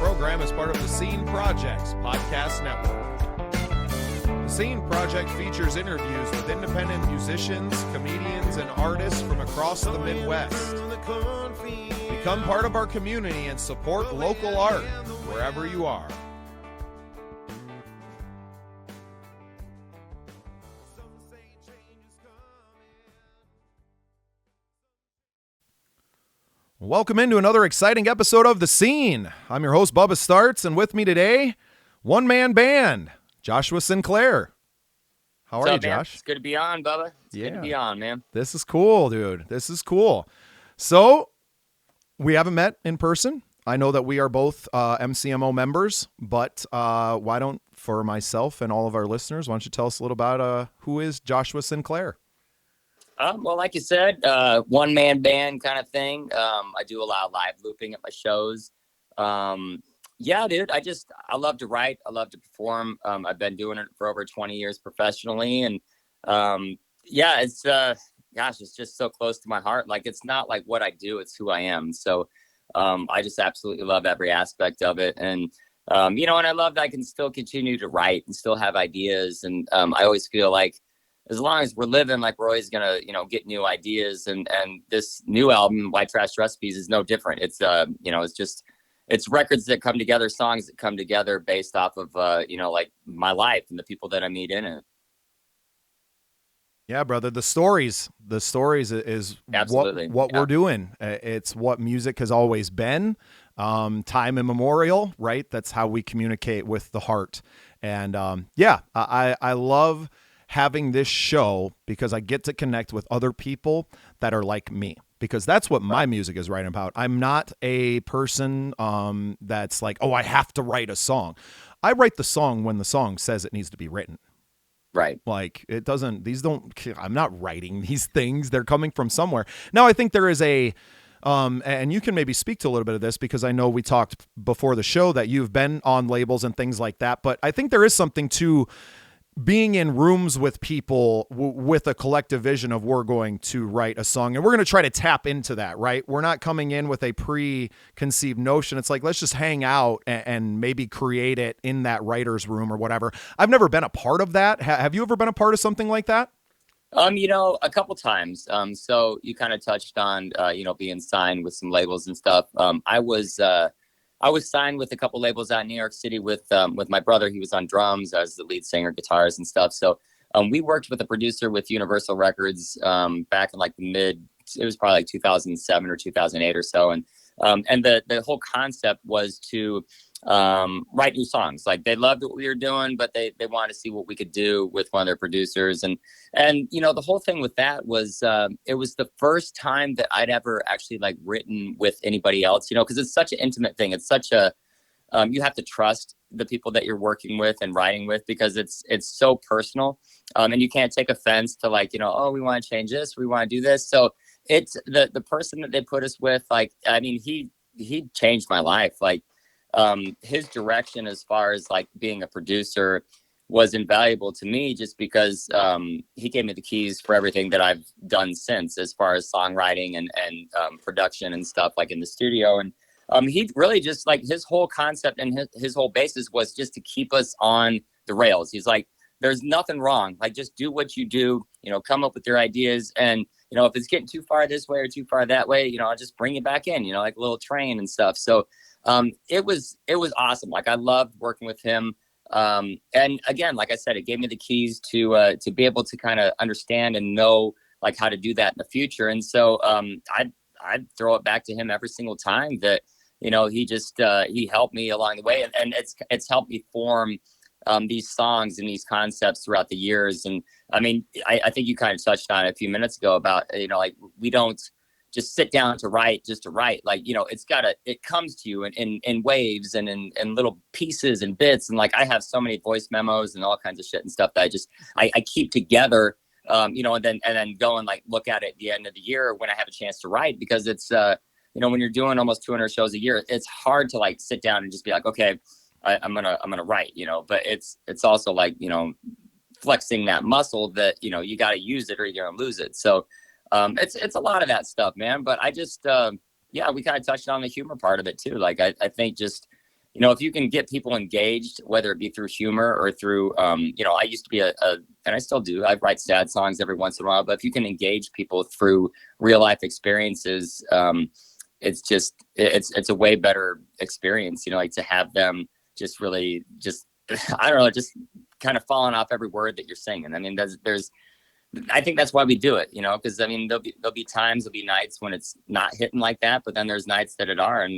program is part of the Scene Project's podcast network. The Scene Project features interviews with independent musicians, comedians, and artists from across the Midwest. Become part of our community and support local art wherever you are. Welcome into another exciting episode of The Scene. I'm your host, Bubba Startz, and with me today, one-man band, Joshua Sinclair. How are you, Josh? It's good to be on, Bubba. It's good to be on, man. This is cool, dude. This is cool. So, we haven't met in person. I know that we are both MCMO members, but why don't, for myself and all of our listeners, why don't you tell us a little about who is Joshua Sinclair? Well, like you said, one-man band kind of thing. I do a lot of live looping at my shows. Yeah, dude, I love to write. I love to perform. I've been doing it for over 20 years professionally. And yeah, it's just so close to my heart. Like, it's not like what I do, it's who I am. So I just absolutely love every aspect of it. And, and I love that I can still continue to write and still have ideas. And I always feel like, as long as we're living, like, we're always gonna, get new ideas, and this new album, White Trash Recipes, is no different. It's it's records that come together, songs that come together based off of like my life and the people that I meet in it. Yeah, brother. The stories is absolutely what we're doing. It's what music has always been, time immemorial, right? That's how we communicate with the heart. And I love having this show because I get to connect with other people that are like me, because that's what my music is writing about. I'm not a person that's like, oh, I have to write a song. I write the song when the song says it needs to be written. Right. Like, I'm not writing these things. They're coming from somewhere. Now, I think there is and you can maybe speak to a little bit of this, because I know we talked before the show that you've been on labels and things like that, but I think there is something to being in rooms with people with a collective vision of, we're going to write a song and we're going to try to tap into that, right? We're not coming in with a preconceived notion. It's like, let's just hang out and maybe create it in that writer's room or whatever. I've never been a part of that. Have you ever been a part of something like that? A couple times. So you kind of touched on, being signed with some labels and stuff. I was signed with a couple labels out in New York City with my brother. He was on drums. I was the lead singer, guitars and stuff. So we worked with a producer with Universal Records back in like it was probably like 2007 or 2008 or so. And the whole concept was to write new songs. Like, they loved what we were doing, but they wanted to see what we could do with one of their producers. And the whole thing with that was it was the first time that I'd ever actually like written with anybody else, because it's such an intimate thing. It's such a you have to trust the people that you're working with and writing with, because it's so personal, and you can't take offense to, like, oh, we want to change this, we want to do this. So it's the person that they put us with. Like, I mean, he changed my life. Like, his direction as far as like being a producer was invaluable to me, just because he gave me the keys for everything that I've done since, as far as songwriting and production and stuff, like in the studio. And he really just, like, his whole concept and his whole basis was just to keep us on the rails. He's like, there's nothing wrong. Like, just do what you do, come up with your ideas. And, if it's getting too far this way or too far that way, I'll just bring it back in, like a little train and stuff. So it was awesome. Like, I loved working with him. And again, like I said, it gave me the keys to be able to kind of understand and know, like, how to do that in the future. And so I'd throw it back to him every single time that, he just he helped me along the way, and it's helped me form these songs and these concepts throughout the years. And I mean, I think you kind of touched on it a few minutes ago about, like, we don't just sit down to write just to write. Like, it comes to you in waves and in little pieces and bits. And like, I have so many voice memos and all kinds of shit and stuff that I keep together, and then go and like look at it at the end of the year when I have a chance to write, because it's, when you're doing almost 200 shows a year, it's hard to like sit down and just be like, okay, I'm gonna write, but it's also like, flexing that muscle that, you got to use it or you're gonna lose it. So it's a lot of that stuff, man. But I just we kind of touched on the humor part of it too. Like, I think just if you can get people engaged, whether it be through humor or through, I used to be and I still do, I write sad songs every once in a while, but if you can engage people through real life experiences, it's a way better experience, like to have them just really just, I don't know, just kind of falling off every word that you're singing. I mean, I think that's why we do it, because I mean, there'll be nights when it's not hitting like that, but then there's nights that it are.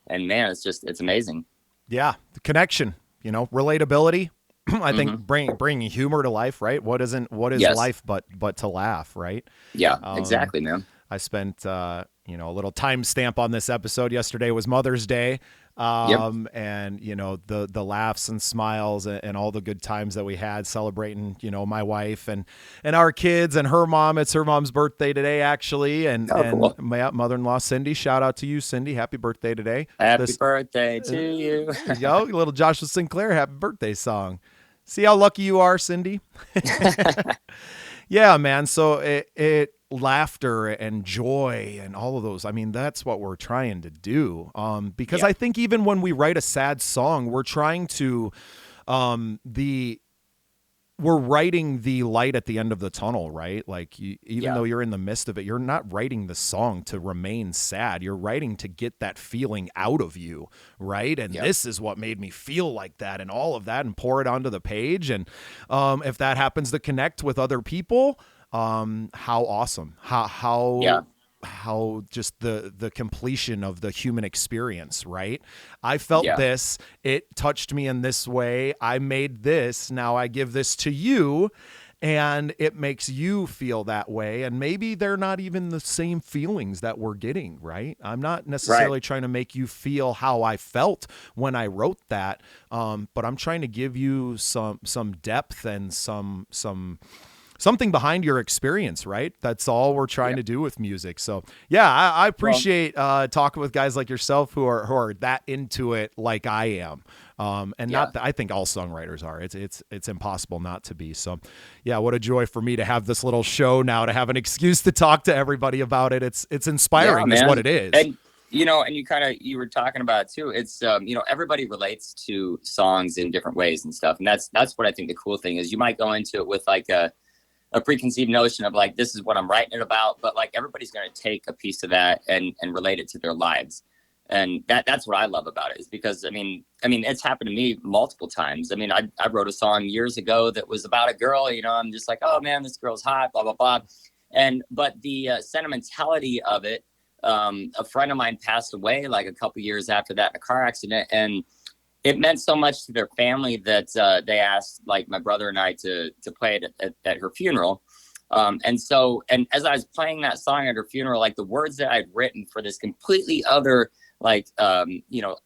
And man, it's amazing. Yeah. The connection, relatability. I think Mm-hmm. bringing humor to life, right? What is Yes. life but to laugh, right? Yeah, exactly, man. I spent a little time stamp on this episode. Yesterday was Mother's Day. Yep. And the laughs and smiles and all the good times that we had celebrating, my wife and our kids and her mom. It's her mom's birthday today, actually. And Oh, cool. my mother-in-law, Cindy, shout out to you, Cindy. Happy birthday today. Happy birthday to you. There you go. Little Joshua Sinclair, happy birthday song. See how lucky you are, Cindy? Yeah, man. So it laughter and joy and all of those. I mean, that's what we're trying to do. Because Yeah. I think even when we write a sad song, we're trying to we're writing the light at the end of the tunnel, right? Like even though you're in the midst of it, you're not writing the song to remain sad. You're writing to get that feeling out of you, right? And this is what made me feel like that and all of that, and pour it onto the page. And if that happens to connect with other people, how awesome. How just the completion of the human experience, right? I felt this, it touched me in this way, I made this, now I give this to you, and it makes you feel that way. And maybe they're not even the same feelings that we're getting, right? I'm not necessarily trying to make you feel how I felt when I wrote that, but I'm trying to give you some depth and something behind your experience, right? That's all we're trying to do with music. So yeah, I appreciate talking with guys like yourself who are that into it like I am. And not that I think all songwriters are. It's impossible not to be. So yeah, what a joy for me to have this little show now, to have an excuse to talk to everybody about it. It's inspiring is what it is. And you were talking about it too. It's everybody relates to songs in different ways and stuff. And that's what I think the cool thing is. You might go into it with like a preconceived notion of like, this is what I'm writing it about, but like everybody's going to take a piece of that and relate it to their lives. And that's what I love about it, is because, I mean, it's happened to me multiple times. I mean, I wrote a song years ago that was about a girl, I'm just like, oh man, this girl's hot, blah, blah, blah. But the sentimentality of it, a friend of mine passed away like a couple years after that in a car accident. And it meant so much to their family that they asked like my brother and I to play it at her funeral. And as I was playing that song at her funeral, like the words that I'd written for this completely other like,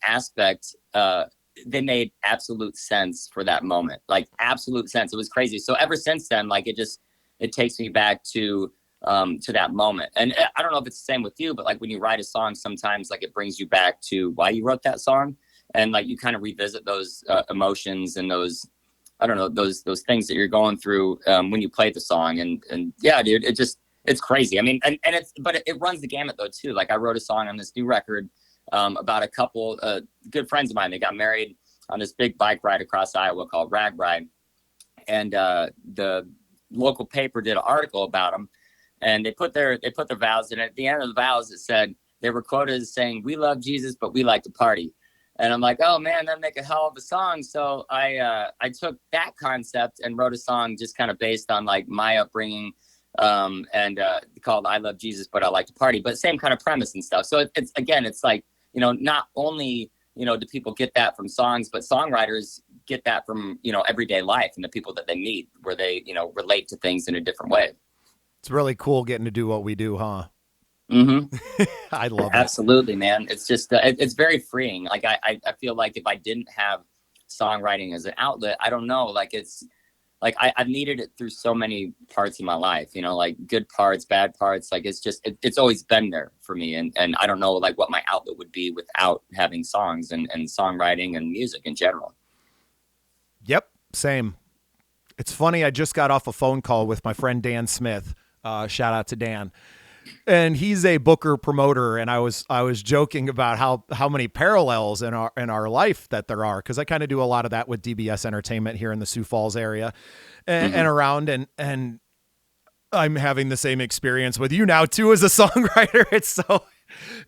aspect, they made absolute sense for that moment, like absolute sense. It was crazy. So ever since then, like it takes me back to that moment. And I don't know if it's the same with you, but like when you write a song, sometimes like it brings you back to why you wrote that song. And like you kind of revisit those emotions and those, I don't know, those things that you're going through when you play the song. And yeah, dude, it's crazy. I mean, and it runs the gamut though too. Like I wrote a song on this new record about a couple good friends of mine. They got married on this big bike ride across Iowa called Rag Ride, and the local paper did an article about them, and they put their vows in. At the end of the vows, it said they were quoted as saying, "We love Jesus, but we like to party." And I'm like, oh man, that'd make a hell of a song. So I took that concept and wrote a song just kind of based on like my upbringing, and called "I Love Jesus, but I Like to Party." But same kind of premise and stuff. So it's like, not only do people get that from songs, but songwriters get that from everyday life and the people that they meet, where they relate to things in a different way. It's really cool getting to do what we do, huh? Mm-hmm. I love it. Absolutely, man. It's just it's very freeing. Like I feel like if I didn't have songwriting as an outlet, I don't know. Like it's like I've needed it through so many parts of my life. Like good parts, bad parts. Like it's always been there for me. And I don't know like what my outlet would be without having songs and songwriting and music in general. Yep, same. It's funny. I just got off a phone call with my friend Dan Smith. Shout out to Dan. and he's a booker promoter, and I was joking about how many parallels in our life that there are, because I kind of do a lot of that with DBS Entertainment here in the Sioux Falls area and around, and I'm having the same experience with you now too as a songwriter.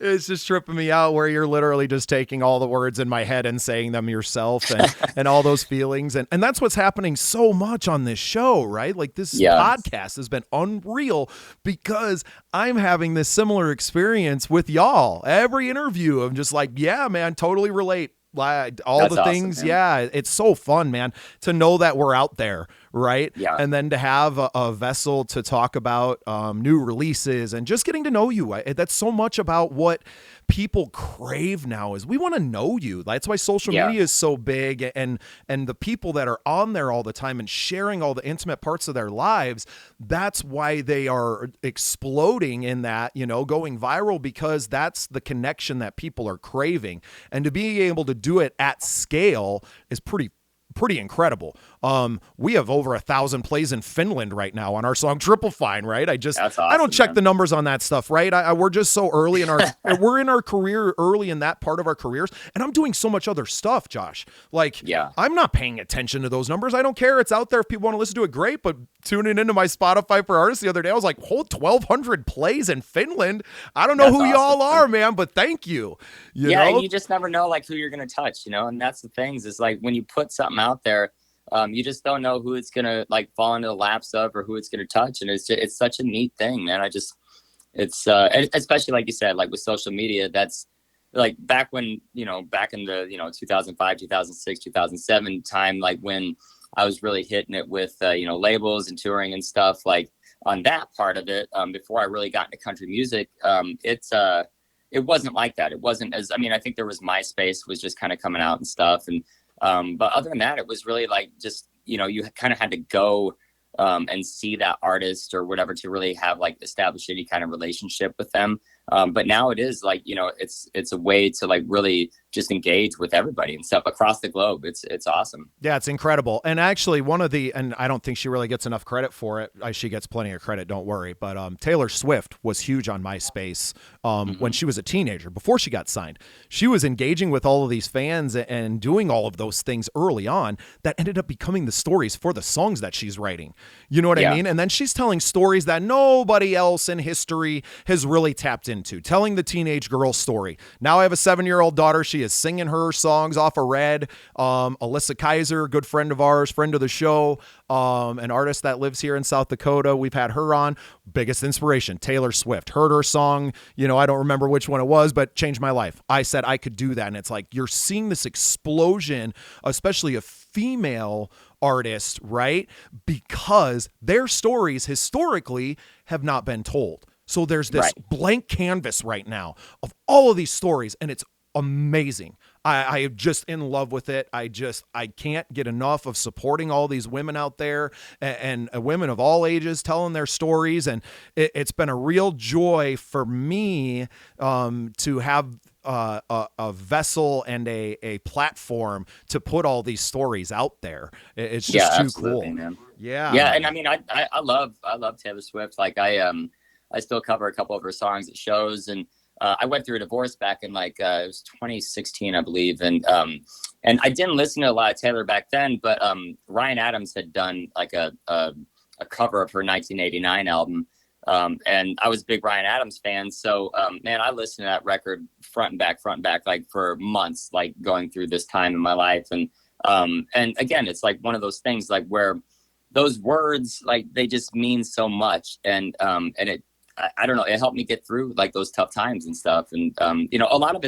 It's just tripping me out where you're literally just taking all the words in my head and saying them yourself, and all those feelings. And that's what's happening so much on this show, right? Like this podcast has been unreal because I'm having this similar experience with y'all. Every interview, I'm just like, yeah, man, totally relate. All That's the things. Awesome, yeah. It's so fun, man, to know that we're out there. Right. Yeah. And then to have a vessel to talk about new releases and just getting to know you. That's so much about what people crave now is we want to know you. That's why social media is so big, and the people that are on there all the time and sharing all the intimate parts of their lives. That's why they are exploding in that, going viral, because that's the connection that people are craving. And to be able to do it at scale is pretty incredible. We have over 1,000 plays in Finland right now on our song Triple Fine, right? That's awesome, I don't check the numbers on that stuff, right? We're just so early in we're in our career, early in that part of our careers, and I'm doing so much other stuff, Josh. I'm not paying attention to those numbers. I don't care. It's out there. If people want to listen to it, great, but tuning into my Spotify for artists the other day, I was like, 1,200 plays in Finland. I don't know who y'all are, man, but thank you. You know? And you just never know who you're going to touch, and that's the things is when you put something out there, you just don't know who it's going to fall into the laps of or who it's going to touch. And it's such a neat thing, man. It's especially like you said, with social media, that's back when, back in the, 2005, 2006, 2007 time, when I was really hitting it with, labels and touring and stuff, on that part of it, before I really got into country music, it wasn't like that. It wasn't I think there was MySpace was just kind of coming out and stuff. And, but other than that, it was really just, you kind of had to go and see that artist or whatever to really have establish any kind of relationship with them. But now it is it's a way to really just engage with everybody and stuff across the globe. It's awesome. Yeah, it's incredible. And actually and I don't think she really gets enough credit for it. She gets plenty of credit, don't worry. But Taylor Swift was huge on MySpace when she was a teenager, before she got signed. She was engaging with all of these fans and doing all of those things early on that ended up becoming the stories for the songs that she's writing. You know what I mean? And then she's telling stories that nobody else in history has really tapped into, telling the teenage girl story. Now I have a 7-year-old daughter. She is singing her songs off of Red. Alyssa Kaiser, good friend of ours, friend of the show, an artist that lives here in South Dakota. We've had her on. Biggest inspiration, Taylor Swift. Heard her song, I don't remember which one it was, but changed my life. I said I could do that. And it's you're seeing this explosion, especially of female artists, right? Because their stories historically have not been told. So there's this blank canvas right now of all of these stories, and it's amazing. I am just in love with it. I can't get enough of supporting all these women out there and women of all ages telling their stories. And it's been a real joy for me to have a vessel and a platform to put all these stories out there. It's just too cool, man. Yeah. And I love Taylor Swift. I still cover a couple of her songs at shows, and I went through a divorce back in it was 2016, I believe. And I didn't listen to a lot of Taylor back then, but Ryan Adams had done a cover of her 1989 album. And I was a big Ryan Adams fan. So, man, I listened to that record front and back, for months, going through this time in my life. And again, it's one of those things where those words, they just mean so much. And I don't know, it helped me get through those tough times and stuff. And, a lot of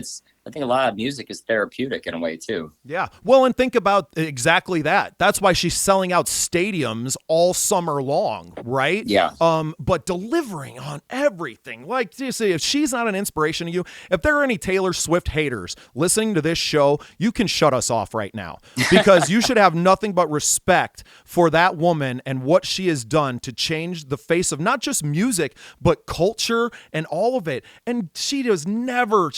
I think a lot of music is therapeutic in a way too. Yeah. Well, and think about exactly that. That's why she's selling out stadiums all summer long, right? Yeah. But delivering on everything. Seriously, if she's not an inspiration to you, if there are any Taylor Swift haters listening to this show, you can shut us off right now, because you should have nothing but respect for that woman and what she has done to change the face of not just music, but culture and all of it. And she's never,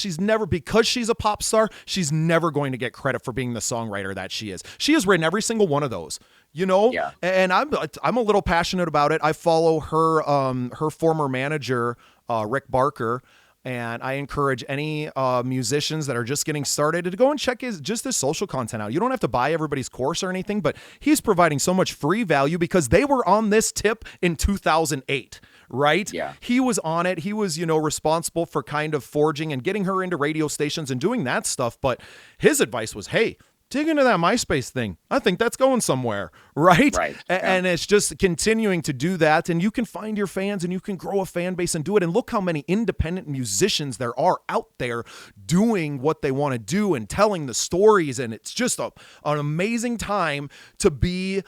because she's a pop star, she's never going to get credit for being the songwriter that she is. She has written every single one of those, and I'm a little passionate about it. I follow her former manager Rick Barker. And I encourage any musicians that are just getting started to go and check his social content out. You don't have to buy everybody's course or anything, but he's providing so much free value because they were on this tip in 2008, right? Yeah. He was on it. He was, responsible for kind of forging and getting her into radio stations and doing that stuff. But his advice was, hey, dig into that MySpace thing. I think that's going somewhere, right? Right. And it's just continuing to do that. And you can find your fans and you can grow a fan base and do it. And look how many independent musicians there are out there doing what they want to do and telling the stories. And it's just an amazing time to be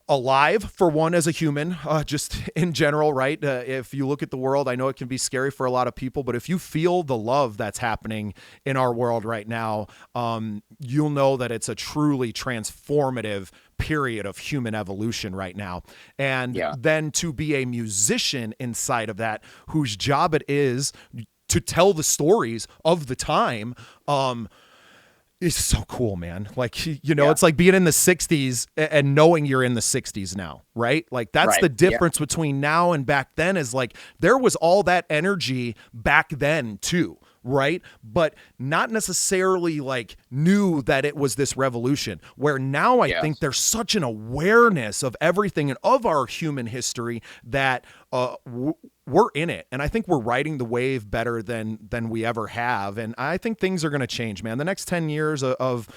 alive, for one, as a human, just in general, right? If you look at the world, I know it can be scary for a lot of people, but if you feel the love that's happening in our world right now, you'll know that it's a truly transformative period of human evolution right now. And then to be a musician inside of that, whose job it is to tell the stories of the time, it's so cool, man. Like, it's like being in the 60s and knowing you're in the 60s now, right? Like, that's the difference between now and back then, is like there was all that energy back then too, right? But not necessarily like knew that it was this revolution, where now I think there's such an awareness of everything and of our human history that we're in it. And I think we're riding the wave better than we ever have. And I think things are going to change, man. The next 10 years of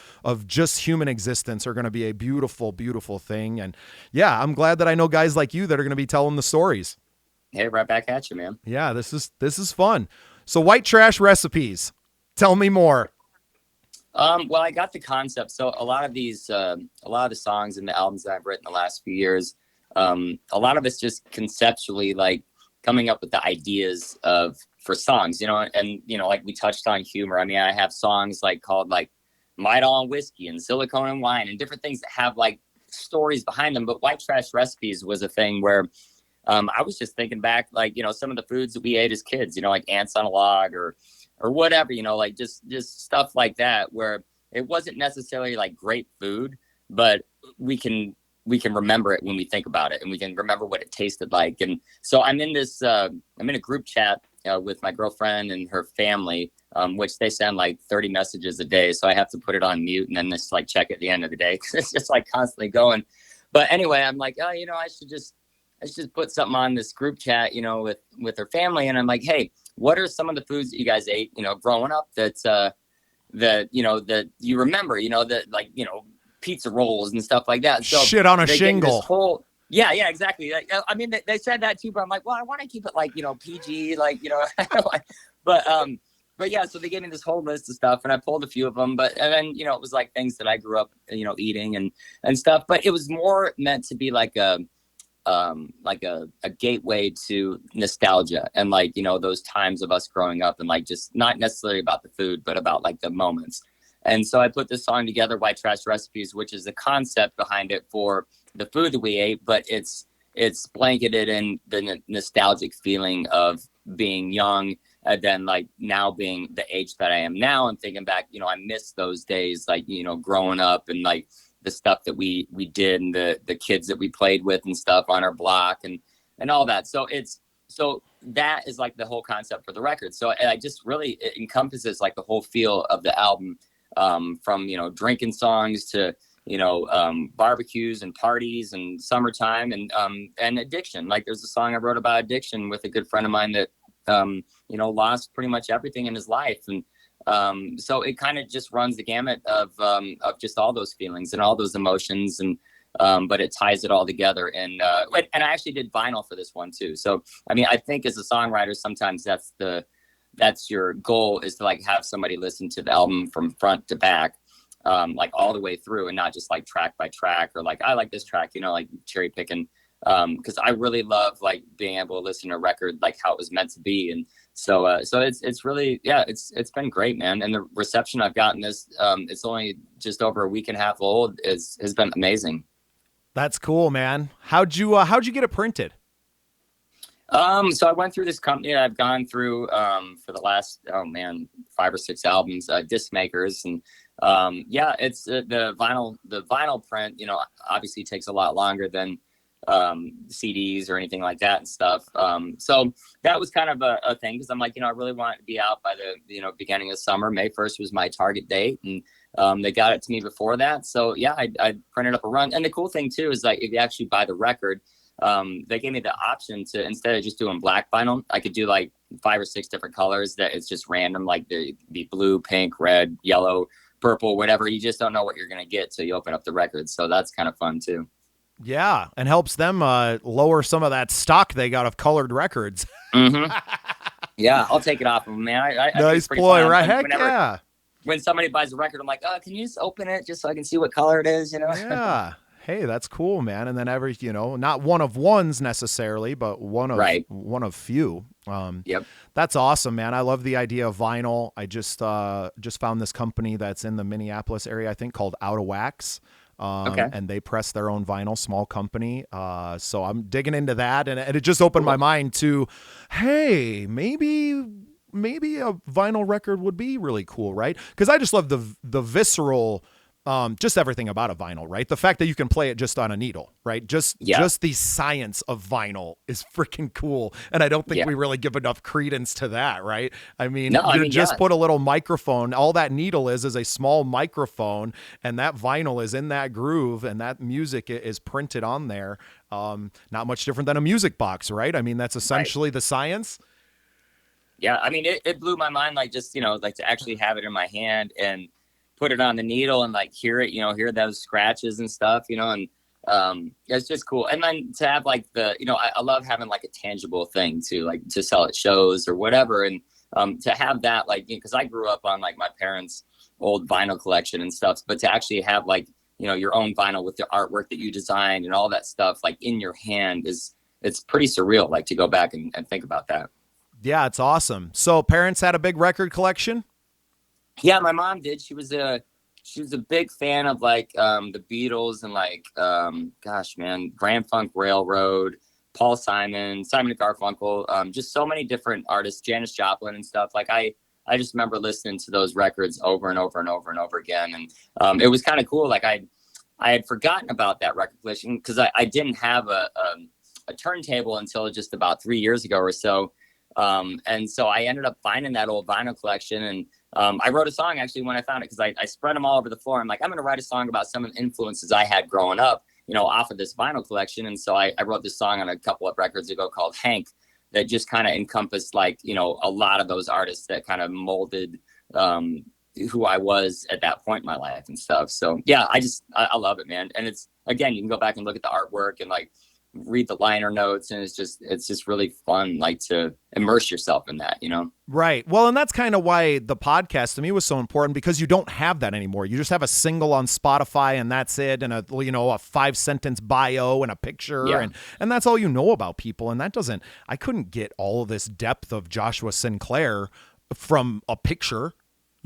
just human existence are going to be a beautiful, beautiful thing. And yeah, I'm glad that I know guys like you that are going to be telling the stories. Hey, right back at you, man. Yeah, this is fun. So White Trash Recipes, tell me more. Well, I got the concept. So a lot of the songs and the albums that I've written the last few years, a lot of it's just conceptually like coming up with the ideas for songs, and like we touched on humor. I mean, I have songs called Midol and Whiskey and Silicone and Wine and different things that have like stories behind them. But White Trash Recipes was a thing where I was just thinking back, some of the foods that we ate as kids, like ants on a log or whatever, like just stuff like that, where it wasn't necessarily like great food, but we can remember it when we think about it, and we can remember what it tasted like. And so I'm in a group chat with my girlfriend and her family, which they send like 30 messages a day. So I have to put it on mute and then just like check at the end of the day, because it's just like constantly going. But anyway, I'm like, I should just put something on this group chat, with her family. And I'm like, hey, what are some of the foods that you guys ate, growing up that you remember, pizza rolls and stuff like that. So shit on a shingle. Yeah, exactly. I mean, they said that too, but I'm like, well, I want to keep it PG, but yeah, so they gave me this whole list of stuff, and I pulled a few of them, and then, it was like things that I grew up, eating and stuff, but it was more meant to be like a gateway to nostalgia and those times of us growing up, and just not necessarily about the food, but about the moments. And so I put this song together, White Trash Recipes, which is the concept behind it for the food that we ate, but it's blanketed in the nostalgic feeling of being young, and then now being the age that I am now, and thinking back, I miss those days, growing up, and the stuff that we did, and the kids that we played with and stuff on our block and all that. So that is the whole concept for the record. So I just really, it encompasses the whole feel of the album, from drinking songs to barbecues and parties and summertime and addiction. There's a song I wrote about addiction with a good friend of mine that lost pretty much everything in his life, and so it kind of just runs the gamut of just all those feelings and all those emotions, and but it ties it all together. And I actually did vinyl for this one too. So I mean, I think as a songwriter, sometimes that's your goal, is to have somebody listen to the album from front to back, all the way through, and not just track by track, or I like this track, cherry picking, because I really love being able to listen to a record how it was meant to be. And so it's really, it's been great, man. And the reception I've gotten this, it's only just over a week and a half old, has been amazing. That's cool, man. How'd you get it printed? So I went through this company that I've gone through for the last 5 or 6 albums, Disc Makers, and it's the vinyl print, obviously takes a lot longer than CDs or anything like that and stuff. So that was kind of a thing, because I'm like, I really want to be out by the beginning of summer. May 1st was my target date, and they got it to me before that. So yeah, I printed up a run. And the cool thing too is, like, if you actually buy the record, they gave me the option to, instead of just doing black vinyl, I could do like 5 or 6 different colors that it's just random, like the blue, pink, red, yellow, purple, whatever. You just don't know what you're going to get till you open up the record. So that's kind of fun too. Yeah, and helps them lower some of that stock they got of colored records. Mm-hmm. Yeah, I'll take it off of them, man. I nice boy, right? Heck yeah. When somebody buys a record, I'm like, oh, can you just open it just so I can see what color it is, Yeah. Hey, that's cool, man. And then every, not one of ones necessarily, but one of few. Yep. That's awesome, man. I love the idea of vinyl. I just found this company that's in the Minneapolis area, I think, called Out of Wax. Okay. And they press their own vinyl, small company. So I'm digging into that, and it just opened my mind to, hey, maybe a vinyl record would be really cool, right? Because I just love the visceral, just everything about a vinyl, right? The fact that you can play it just on a needle, right? Just the science of vinyl is freaking cool. And I don't think we really give enough credence to that, right? I mean, put a little microphone. All that needle is a small microphone, and that vinyl is in that groove, and that music is printed on there. Not much different than a music box, right? I mean, that's essentially the science. Yeah, I mean, it blew my mind, like, just, like, to actually have it in my hand and put it on the needle and, like, hear it, hear those scratches and stuff, and it's just cool. And then to have, like, I love having, like, a tangible thing too, like, to sell at shows or whatever. And to have that, like, because I grew up on, like, my parents' old vinyl collection and stuff, but to actually have, like, your own vinyl with the artwork that you designed and all that stuff, like, in your hand, it's pretty surreal, like, to go back and think about that. Yeah, it's awesome. So parents had a big record collection? Yeah, my mom did. She was a big fan of, like, the Beatles and, like, gosh, man, Grand Funk Railroad, Paul Simon, Simon and Garfunkel, just so many different artists, Janis Joplin and stuff. Like, I just remember listening to those records over and over and over and over again. And it was kind of cool. Like, I had forgotten about that record collection, because I didn't have a turntable until just about 3 years ago or so. And so I ended up finding that old vinyl collection, and I wrote a song actually when I found it, because I spread them all over the floor. I'm like, I'm going to write a song about some of the influences I had growing up, off of this vinyl collection. And so I wrote this song on a couple of records ago called Hank, that just kind of encompassed, like, a lot of those artists that kind of molded who I was at that point in my life and stuff. So yeah, I love it, man. And it's, again, you can go back and look at the artwork and, like, read the liner notes, and it's just really fun, like, to immerse yourself in that, Right. Well, and that's kind of why the podcast to me was so important, because you don't have that anymore. You just have a single on Spotify, and that's it, and a 5-sentence bio and a picture, and that's all you know about people. And I couldn't get all of this depth of Joshua Sinclair from a picture,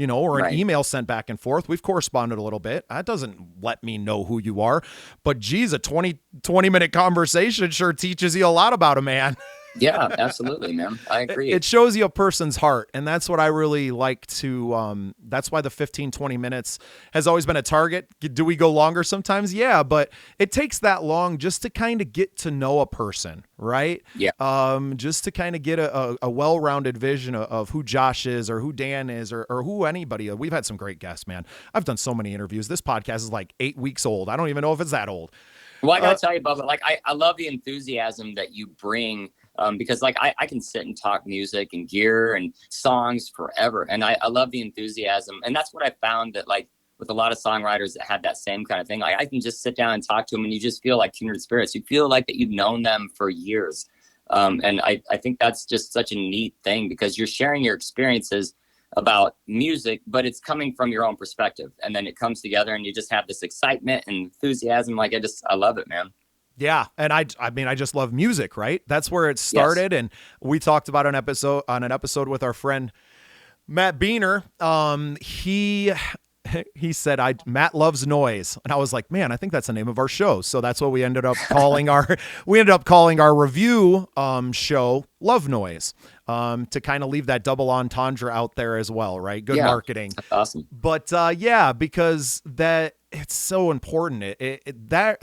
or an email sent back and forth. We've corresponded a little bit. That doesn't let me know who you are. But geez, a 20-minute conversation sure teaches you a lot about a man. Yeah, absolutely, man. I agree. It shows you a person's heart. And that's what I really like to, that's why the 15, 20 minutes has always been a target. Do we go longer sometimes? Yeah, but it takes that long just to kind of get to know a person, right? Yeah. Just to kind of get a well-rounded vision of who Josh is, or who Dan is, or who anybody. We've had some great guests, man. I've done so many interviews. This podcast is like 8 weeks old. I don't even know if it's that old. Well, I gotta tell you, Bubba, like, I love the enthusiasm that you bring, because, like, I can sit and talk music and gear and songs forever. And I love the enthusiasm. And that's what I found, that, like, with a lot of songwriters that had that same kind of thing, like, I can just sit down and talk to them, and you just feel like kindred spirits. You feel like that you've known them for years. And I think that's just such a neat thing, because you're sharing your experiences about music, but it's coming from your own perspective, and then it comes together, and you just have this excitement and enthusiasm. Like, I love it, man. Yeah. And I mean, I just love music, right? That's where it started. Yes. And we talked about an episode with our friend, Matt Beener. He said, Matt loves noise. And I was like, man, I think that's the name of our show. So that's what we ended up calling our review show Love Noise, to kind of leave that double entendre out there as well. Right. Good marketing. That's awesome. But because it's so important.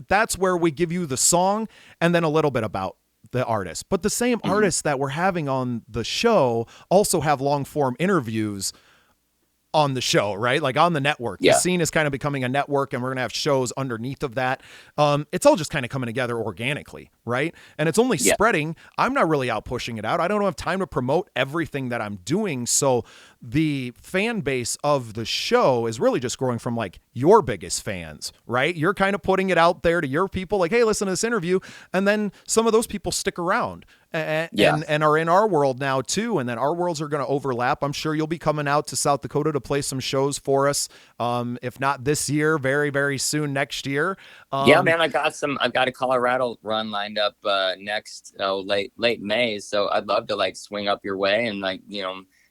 That's where we give you the song and then a little bit about the artist. But the same artists that we're having on the show also have long form interviews on the show, right? Like on the network. Yeah. The scene is kind of becoming a network, and we're going to have shows underneath of that. It's all just kind of coming together organically, right? And it's only spreading. I'm not really out pushing it out. I don't have time to promote everything that I'm doing. So the fan base of the show is really just growing from like your biggest fans, right? You're kind of putting it out there to your people like, hey, listen to this interview. And then some of those people stick around and are in our world now too. And then our worlds are going to overlap. I'm sure you'll be coming out to South Dakota to play some shows for us. If not this year, very, very soon next year. Yeah, man, I've got a Colorado run lined up next late May. So I'd love to like swing up your way and like,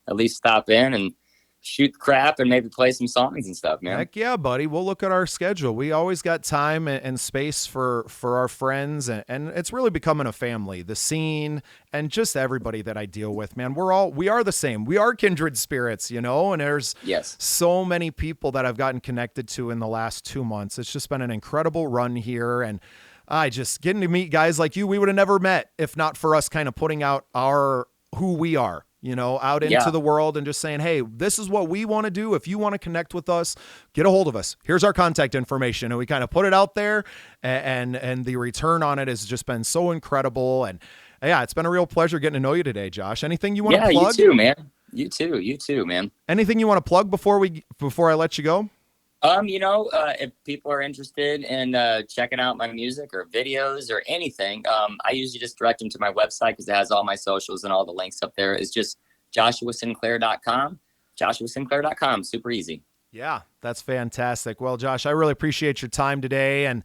at least stop in and shoot the crap and maybe play some songs and stuff, man. Heck yeah, buddy. We'll look at our schedule. We always got time and space for our friends, and it's really becoming a family, the scene and just everybody that I deal with, man. We are the same. We are kindred spirits, and there's so many people that I've gotten connected to in the last 2 months. It's just been an incredible run here, and I just getting to meet guys like you, we would have never met if not for us kind of putting out who we are. Out into the world and just saying, hey, this is what we want to do. If you want to connect with us, get a hold of us. Here's our contact information. And we kind of put it out there, and the return on it has just been so incredible. And yeah, it's been a real pleasure getting to know you today, Josh. Anything you want to plug? Yeah, you too, man. You too, man. Anything you want to plug before I let you go? If people are interested in checking out my music or videos or anything, I usually just direct them to my website because it has all my socials and all the links up there. It's just joshuasinclair.com. joshuasinclair.com. Super easy. Yeah, that's fantastic. Well, Josh, I really appreciate your time today, and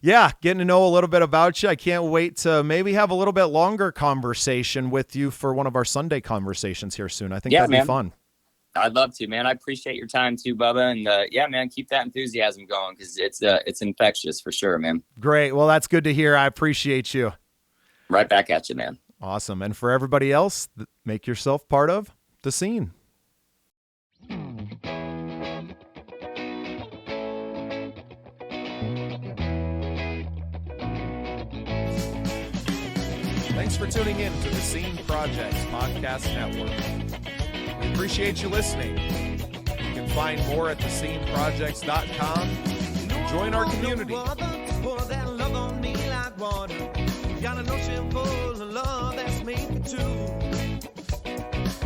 getting to know a little bit about you. I can't wait to maybe have a little bit longer conversation with you for one of our Sunday conversations here soon. I think that'd be fun. I'd love to, man. I appreciate your time too, Bubba. And man, keep that enthusiasm going because it's infectious for sure, man. Great. Well, that's good to hear. I appreciate you. Right back at you, man. Awesome. And for everybody else, make yourself part of the scene. Thanks for tuning in to the Scene Projects Podcast Network. We appreciate you listening. You can find more at thesceneprojects.com. Join our community. Got an ocean full of love that's made for two.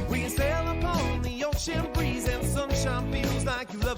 We sail upon the ocean breeze and sunshine feels like you love.